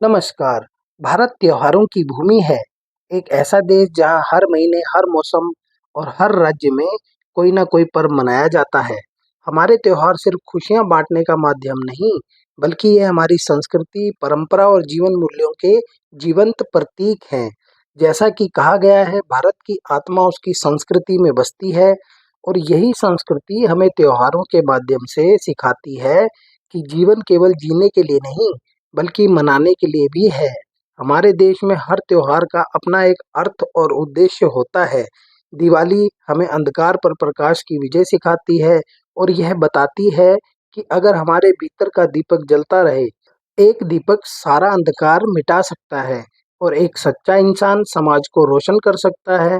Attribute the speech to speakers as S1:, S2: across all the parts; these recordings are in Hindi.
S1: नमस्कार। भारत त्योहारों की भूमि है। एक ऐसा देश जहाँ हर महीने, हर मौसम और हर राज्य में कोई ना कोई पर्व मनाया जाता है। हमारे त्योहार सिर्फ खुशियाँ बाँटने का माध्यम नहीं, बल्कि ये हमारी संस्कृति, परंपरा और जीवन मूल्यों के जीवंत प्रतीक हैं। जैसा कि कहा गया है, भारत की आत्मा उसकी संस्कृति में बसती है और यही संस्कृति हमें त्योहारों के माध्यम से सिखाती है कि जीवन केवल जीने के लिए नहीं, बल्कि मनाने के लिए भी है। हमारे देश में हर त्योहार का अपना एक अर्थ और उद्देश्य होता है। दिवाली हमें अंधकार पर प्रकाश की विजय सिखाती है और यह बताती है कि अगर हमारे भीतर का दीपक जलता रहे, एक दीपक सारा अंधकार मिटा सकता है और एक सच्चा इंसान समाज को रोशन कर सकता है।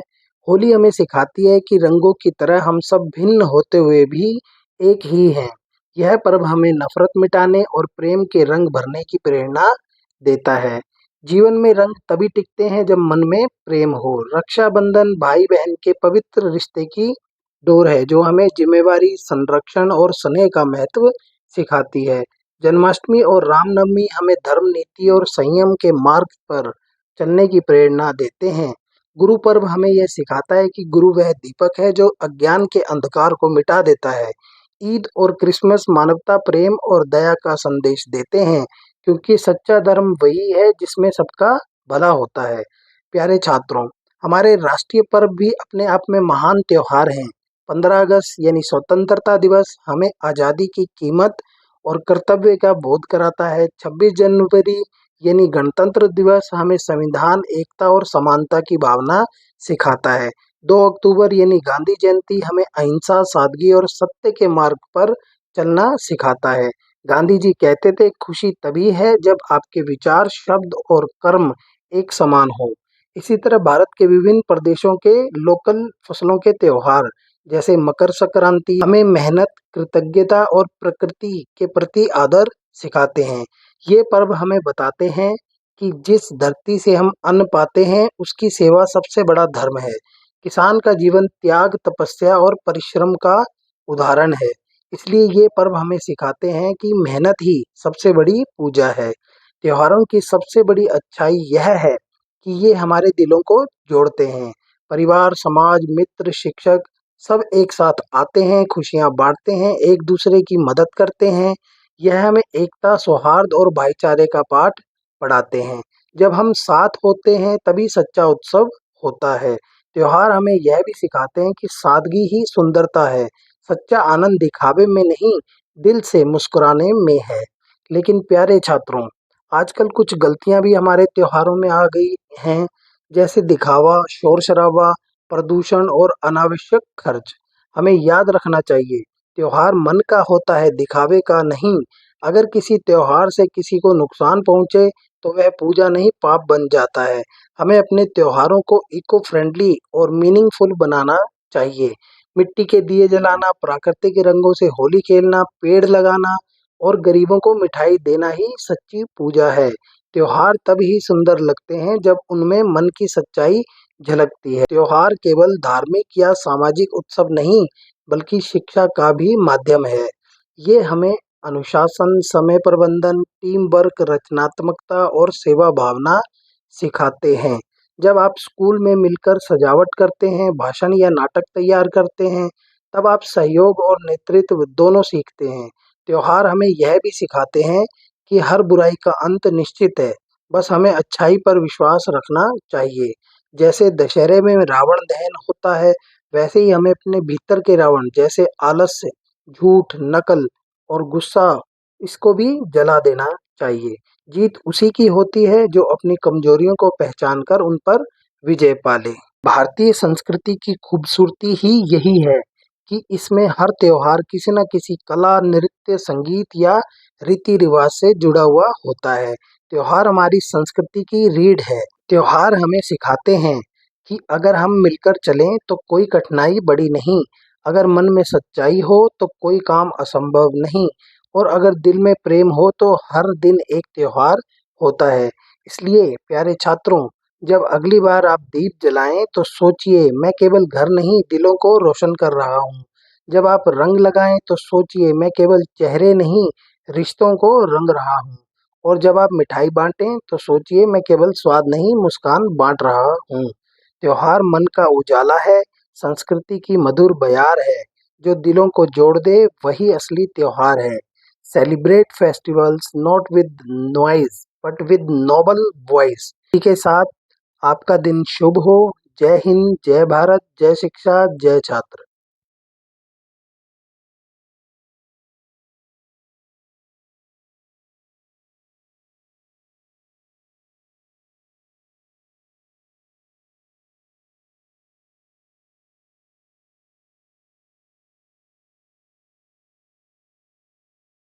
S1: होली हमें सिखाती है कि रंगों की तरह हम सब भिन्न होते हुए भी एक ही हैं। यह पर्व हमें नफरत मिटाने और प्रेम के रंग भरने की प्रेरणा देता है। जीवन में रंग तभी टिकते हैं जब मन में प्रेम हो। रक्षाबंधन भाई बहन के पवित्र रिश्ते की डोर है जो हमें जिम्मेवारी, संरक्षण और स्नेह का महत्व सिखाती है। जन्माष्टमी और रामनवमी हमें धर्म, नीति और संयम के मार्ग पर चलने की प्रेरणा देते हैं। गुरु पर्व हमें यह सिखाता है कि गुरु वह दीपक है जो अज्ञान के अंधकार को मिटा देता है। ईद और क्रिसमस मानवता, प्रेम और दया का संदेश देते हैं, क्योंकि सच्चा धर्म वही है जिसमें सबका भला होता है। प्यारे छात्रों, हमारे राष्ट्रीय पर्व भी अपने आप में महान त्योहार हैं। 15 अगस्त यानी स्वतंत्रता दिवस हमें आज़ादी की कीमत और कर्तव्य का बोध कराता है। 26 जनवरी यानी गणतंत्र दिवस हमें संविधान, एकता और समानता की भावना सिखाता है। 2 अक्टूबर यानी गांधी जयंती हमें अहिंसा, सादगी और सत्य के मार्ग पर चलना सिखाता है। गांधी जी कहते थे, खुशी तभी है जब आपके विचार, शब्द और कर्म एक समान हो। इसी तरह भारत के विभिन्न प्रदेशों के लोकल फसलों के त्योहार जैसे मकर संक्रांति हमें मेहनत, कृतज्ञता और प्रकृति के प्रति आदर सिखाते हैं। ये पर्व हमें बताते हैं कि जिस धरती से हम अन्न पाते हैं, उसकी सेवा सबसे बड़ा धर्म है। किसान का जीवन त्याग, तपस्या और परिश्रम का उदाहरण है। इसलिए ये पर्व हमें सिखाते हैं कि मेहनत ही सबसे बड़ी पूजा है। त्योहारों की सबसे बड़ी अच्छाई यह है कि ये हमारे दिलों को जोड़ते हैं। परिवार, समाज, मित्र, शिक्षक सब एक साथ आते हैं, खुशियाँ बाँटते हैं, एक दूसरे की मदद करते हैं। यह हमें एकता, सौहार्द और भाईचारे का पाठ पढ़ाते हैं। जब हम साथ होते हैं तभी सच्चा उत्सव होता है। त्योहार हमें यह भी सिखाते हैं कि सादगी ही सुंदरता है। सच्चा आनंद दिखावे में नहीं, दिल से मुस्कुराने में है। लेकिन प्यारे छात्रों, आजकल कुछ गलतियां भी हमारे त्योहारों में आ गई हैं, जैसे दिखावा, शोर-शराबा, प्रदूषण और अनावश्यक खर्च। हमें याद रखना चाहिए, त्योहार मन का होता है, दिखावे का नहीं। अगर किसी त्योहार से किसी को नुकसान पहुंचे, तो वह पूजा नहीं, पाप बन जाता है। हमें अपने त्योहारों को इको फ्रेंडली और मीनिंगफुल बनाना चाहिए। मिट्टी के दिए जलाना, प्राकृतिक रंगों से होली खेलना, पेड़ लगाना और गरीबों को मिठाई देना ही सच्ची पूजा है। त्योहार तब ही सुंदर लगते हैं जब उनमें मन की सच्चाई झलकती है। त्योहार केवल धार्मिक या सामाजिक उत्सव नहीं, बल्कि शिक्षा का भी माध्यम है। ये हमें अनुशासन, समय प्रबंधन, टीम वर्क, रचनात्मकता और सेवा भावना सिखाते हैं। जब आप स्कूल में मिलकर सजावट करते हैं, भाषण या नाटक तैयार करते हैं, तब आप सहयोग और नेतृत्व दोनों सीखते हैं। त्योहार हमें यह भी सिखाते हैं कि हर बुराई का अंत निश्चित है, बस हमें अच्छाई पर विश्वास रखना चाहिए। जैसे दशहरे में रावण दहन होता है, वैसे ही हमें अपने भीतर के रावण जैसे आलस्य, झूठ, नकल और गुस्सा, इसको भी जला देना चाहिए। जीत उसी की होती है जो अपनी कमजोरियों को पहचान कर उन पर विजय पाले। भारतीय संस्कृति की खूबसूरती ही यही है कि इसमें हर त्योहार किसी न किसी कला, नृत्य, संगीत या रीति रिवाज से जुड़ा हुआ होता है। त्योहार हमारी संस्कृति की रीढ़ है। त्योहार हमें सिखाते हैं कि अगर हम मिलकर चलें तो कोई कठिनाई बड़ी नहीं, अगर मन में सच्चाई हो तो कोई काम असंभव नहीं, और अगर दिल में प्रेम हो तो हर दिन एक त्योहार होता है। इसलिए प्यारे छात्रों, जब अगली बार आप दीप जलाएं तो सोचिए, मैं केवल घर नहीं, दिलों को रोशन कर रहा हूँ। जब आप रंग लगाएं तो सोचिए, मैं केवल चेहरे नहीं, रिश्तों को रंग रहा हूँ। और जब आप मिठाई बांटें तो सोचिए मैं केवल स्वाद नहीं मुस्कान बांट रहा हूँ। त्योहार मन का उजाला है, संस्कृति की मधुर बयार है। जो दिलों को जोड़ दे वही असली त्योहार है। Celebrate festivals not with noise but with noble voice. इसी के साथ आपका दिन शुभ हो। जय हिंद, जय भारत, जय शिक्षा, जय छात्र।